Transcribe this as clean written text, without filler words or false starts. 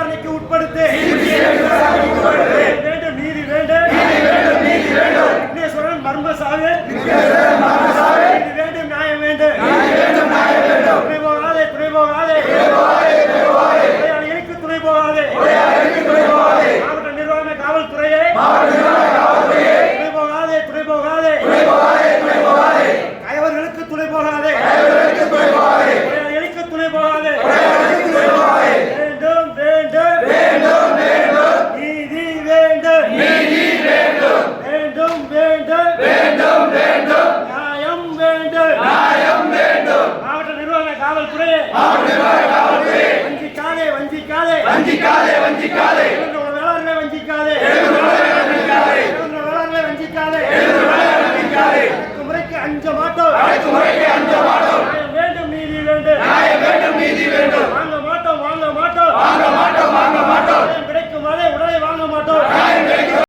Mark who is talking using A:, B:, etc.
A: விசாரணைக்கு உட்படுத்து வேண்டும் நீதி வேண்டும் விக்னேஸ்வரன் மர்ம சாவு நீதி வேண்டும் நியாயம் வேண்டும் துணை போகாதே கொலையாளிகளுக்கு துணை போகாதே மாவட்ட நிர்வாக காவல்துறையே துணை போகாதே கயவர்களுக்கு துணை போகாதே கொலையாளிகளுக்கு துணை போகாதே வேண்டும் நீதி வேண்டும் நியாயம் வேண்டும் மாவட்ட நிர்வாக காவல்துறையே வஞ்சிக்காதே வேளாண்மை வஞ்சிக்காதே முறைக்கு அஞ்ச மாட்டோம்